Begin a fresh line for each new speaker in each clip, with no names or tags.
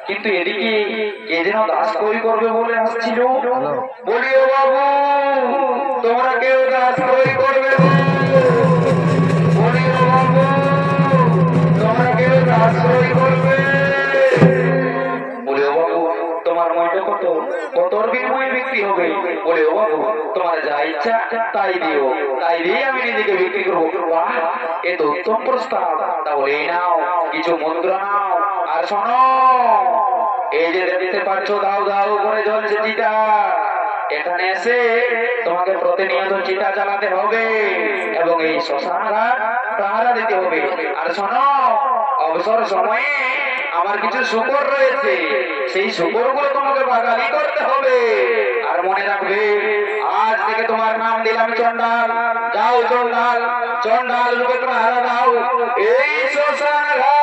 কিন্তু এদিকে কে যেন দাস কই করবে বলে আসছিল। বলিও বাবু তোমরা কেউ দাস কই করবে, বলিও বাবু তোমরা কেউ দাস কই করবে। বলিও বাবু তোমার ময়টা কত, কতর বিনিময়ে বিক্রি হবে? বলিও বাবু তোমার যা ইচ্ছা তাই দিও, তাই দিয়ে আমি নিজেকে বিক্রি করবো। বাহ, এ তো উত্তম প্রস্তাব। তাহলে এই নাও কিছু মুদ্রা নাও, আর শোনো এই যে দেখতে পাচ্ছ দাও দাও করে জ্বলছে চিতা, এখানে এসে তোমাকে প্রতিনিয়ত চিতা চালাতে হবে এবং এই শ্মশান ঘাট পাহারা দিতে হবে। আর শোনো অবসর সময়ে আমার কিছু শুকর রয়েছে, সেই শুকর গুলো তোমাকে বাগালি করতে হবে। আর মনে রাখবে আজ থেকে তোমার নাম দিলাম চন্ডাল। যাও চন্ডাল, চন্ডাল রূপে পাহারা দাও এই শ্মশান ঘাট।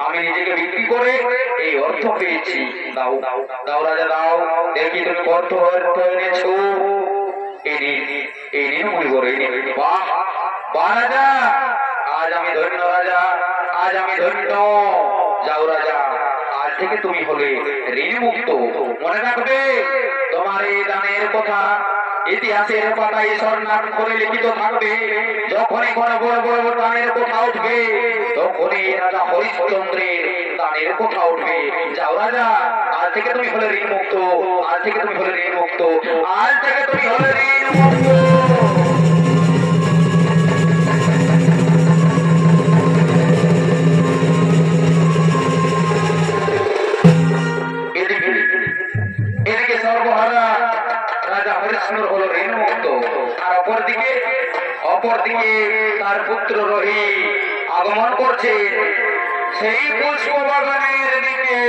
আমি নিজেকে বিক্রি করে এই অর্থ পেয়েছি, দাও দাও রাজা দাও, দেখি তুমি কত অর্থ এনেছো। এই নিন মনিবর, এই নিন। বাহ বাহ রাজা, আজ আমি ধন্য রাজা, আজ আমি ধন্য। যাও রাজা, আজ থেকে তুমি হলে ঋণ মুক্ত। মনে রাখবে তোমার এই দানের কথা ইতিহাসের পাতায় স্বর্ণাম করে লিখিত থাকবে। যখনই কোনো বড় বড় দানের কথা উঠবে তখনই রাজা হরিশ্চন্দ্রের দানের কথা উঠবে। যাও রাজা, আজ থেকে তুমি হলে ঋণ মুক্ত, আজ থেকে তুমি হলে ঋণ মুক্ত, আজ থেকে তুমি হলে ঋণ মুক্ত। এদিকে সর্বহারা রাজা হরিশ্চন্দ্র হলো ঋণমুক্ত। আর অপরদিকে তার পুত্র রহি আগমন করছে সেই পুষ্প বাগানের দিকে।